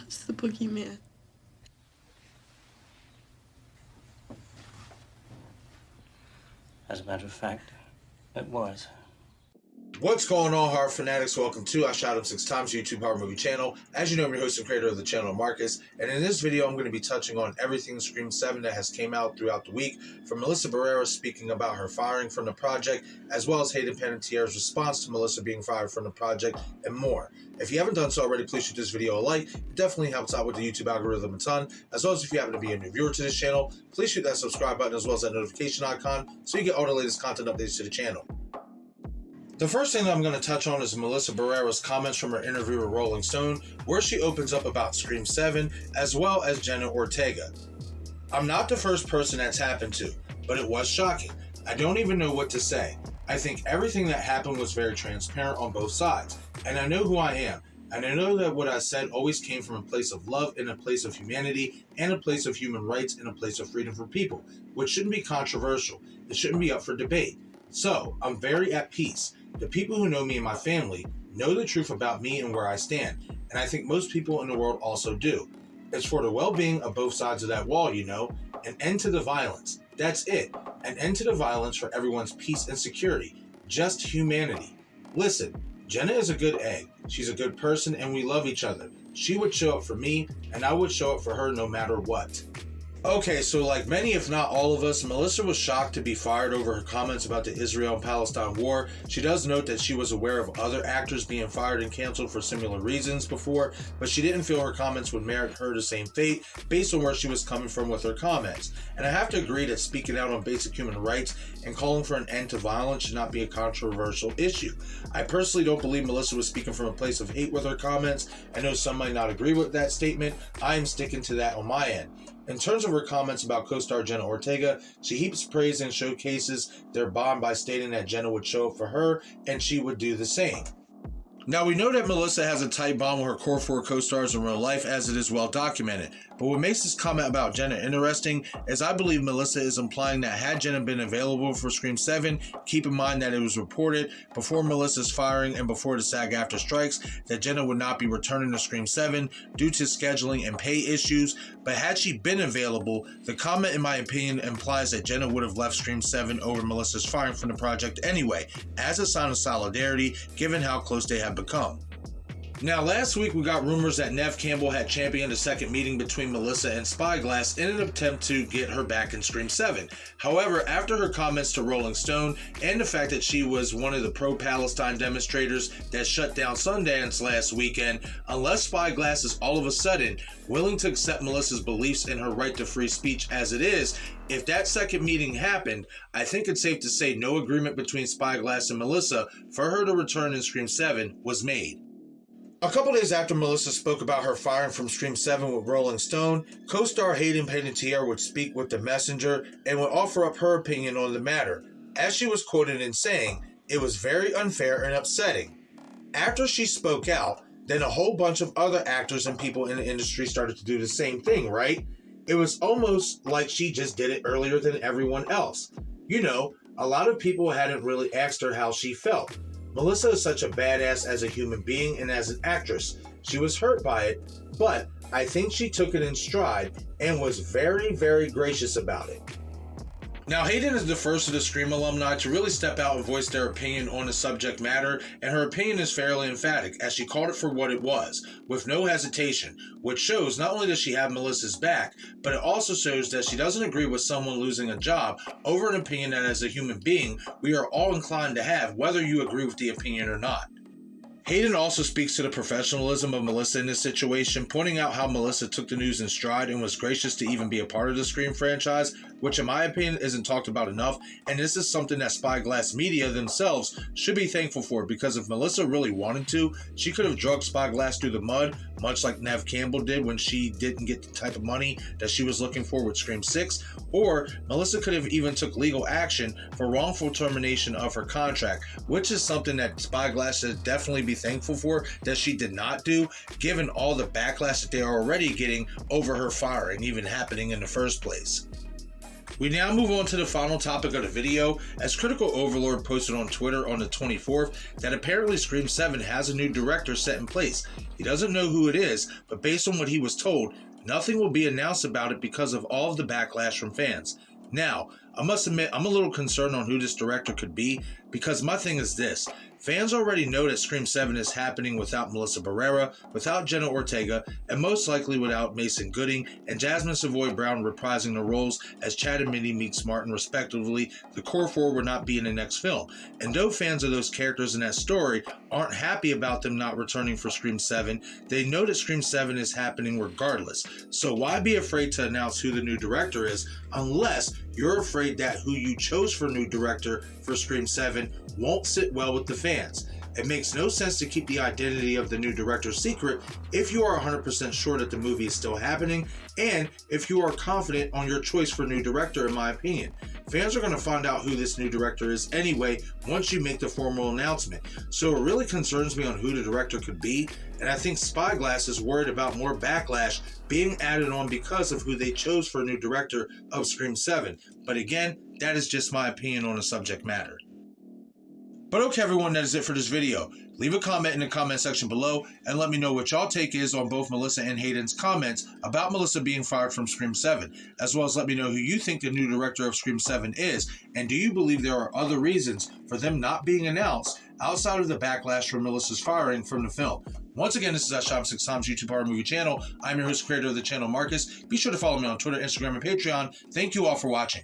was the boogeyman. As a matter of fact, it was. What's going on, horror fanatics? Welcome to I Shot Him 6 Times YouTube horror movie channel. As you know, I'm your host and creator of the channel, Marcus, and in this video I'm going to be touching on everything Scream 7 that has came out throughout the week, from Melissa Barrera speaking about her firing from the project, as well as Hayden Penniere's response to Melissa being fired from the project, and more. If you haven't done so already, please shoot this video a like. It definitely helps out with the YouTube algorithm a ton, as well as if you happen to be a new viewer to this channel, please shoot that subscribe button as well as that notification icon so you get all the latest content updates to the channel. The first thing that I'm going to touch on is Melissa Barrera's comments from her interview with Rolling Stone, where she opens up about Scream 7, as well as Jenna Ortega. I'm not the first person that's happened to, but it was shocking. I don't even know what to say. I think everything that happened was very transparent on both sides, and I know who I am, and I know that what I said always came from a place of love and a place of humanity and a place of human rights and a place of freedom for people, which shouldn't be controversial. It shouldn't be up for debate. So, I'm very at peace. The people who know me and my family know the truth about me and where I stand, and I think most people in the world also do. It's for the well-being of both sides of that wall, you know, an end to the violence. That's it. An end to the violence for everyone's peace and security. Just humanity. Listen, Jenna is a good egg. She's a good person and we love each other. She would show up for me and I would show up for her no matter what. Okay, so like many, if not all of us, Melissa was shocked to be fired over her comments about the Israel and Palestine war. She does note that she was aware of other actors being fired and canceled for similar reasons before, but she didn't feel her comments would merit her the same fate based on where she was coming from with her comments. And I have to agree that speaking out on basic human rights and calling for an end to violence should not be a controversial issue. I personally don't believe Melissa was speaking from a place of hate with her comments. I know some might not agree with that statement. I am sticking to that on my end. In terms of her comments about co-star Jenna Ortega, she heaps praise and showcases their bond by stating that Jenna would show up for her and she would do the same. Now, we know that Melissa has a tight bond with her core 4 co-stars in real life, as it is well documented. But what makes this comment about Jenna interesting is I believe Melissa is implying that had Jenna been available for Scream 7, keep in mind that it was reported before Melissa's firing and before the SAG-AFTRA strikes that Jenna would not be returning to Scream 7 due to scheduling and pay issues. But had she been available, the comment, in my opinion, implies that Jenna would have left Scream 7 over Melissa's firing from the project anyway, as a sign of solidarity, given how close they have become. Now, last week we got rumors that Neve Campbell had championed a second meeting between Melissa and Spyglass in an attempt to get her back in Scream 7. However, after her comments to Rolling Stone and the fact that she was one of the pro-Palestine demonstrators that shut down Sundance last weekend, unless Spyglass is all of a sudden willing to accept Melissa's beliefs and her right to free speech as it is, if that second meeting happened, I think it's safe to say no agreement between Spyglass and Melissa for her to return in Scream 7 was made. A couple days after Melissa spoke about her firing from Scream 7 with Rolling Stone, co-star Hayden Pennier would speak with The Messenger and would offer up her opinion on the matter, as she was quoted in saying, "It was very unfair and upsetting." After she spoke out, then a whole bunch of other actors and people in the industry started to do the same thing, right? It was almost like she just did it earlier than everyone else. You know, a lot of people hadn't really asked her how she felt. Melissa is such a badass as a human being and as an actress. She was hurt by it, but I think she took it in stride and was very, very gracious about it. Now, Hayden is the first of the Scream alumni to really step out and voice their opinion on the subject matter, and her opinion is fairly emphatic, as she called it for what it was, with no hesitation, which shows not only does she have Melissa's back, but it also shows that she doesn't agree with someone losing a job over an opinion that as a human being, we are all inclined to have, whether you agree with the opinion or not. Hayden also speaks to the professionalism of Melissa in this situation, pointing out how Melissa took the news in stride and was gracious to even be a part of the Scream franchise, which in my opinion isn't talked about enough, and this is something that Spyglassmedia themselves should be thankful for, because if Melissa really wanted to, she could have dragged Spyglass through the mud, much like Neve Campbell did when she didn't get the type of money that she was looking for with Scream 6, or Melissa could have even took legal action for wrongful termination of her contract, which is something that Spyglass should definitely be thankful for that she did not do, given all the backlash that they are already getting over her firing even happening in the first place. We now move on to the final topic of the video, as Critical Overlord posted on Twitter on the 24th that apparently Scream 7 has a new director set in place. He doesn't know who it is, but based on what he was told, nothing will be announced about it because of all of the backlash from fans. Now, I must admit, I'm a little concerned on who this director could be, because my thing is this. Fans already know that Scream 7 is happening without Melissa Barrera, without Jenna Ortega, and most likely without Mason Gooding and Jasmine Savoy Brown reprising the roles as Chad and Mindy Meeks Martin respectively. The core four will not be in the next film. And though fans of those characters in that story aren't happy about them not returning for Scream 7, they know that Scream 7 is happening regardless. So why be afraid to announce who the new director is unless you're afraid that who you chose for new director for Scream 7 won't sit well with the fans? It makes no sense to keep the identity of the new director secret if you are 100% sure that the movie is still happening and if you are confident on your choice for new director, in my opinion. Fans are going to find out who this new director is anyway once you make the formal announcement. So it really concerns me on who the director could be, and I think Spyglass is worried about more backlash being added on because of who they chose for a new director of Scream 7. But again, that is just my opinion on the subject matter. But okay everyone, that is it for this video. Leave a comment in the comment section below and let me know what y'all take is on both Melissa and Hayden's comments about Melissa being fired from Scream 7, as well as let me know who you think the new director of Scream 7 is, and do you believe there are other reasons for them not being announced outside of the backlash from Melissa's firing from the film. Once again, this is I Shot 'Em 6 Times YouTube horror movie channel. I'm your host, creator of the channel, Marcus. Be sure to follow me on Twitter, Instagram, and Patreon. Thank you all for watching.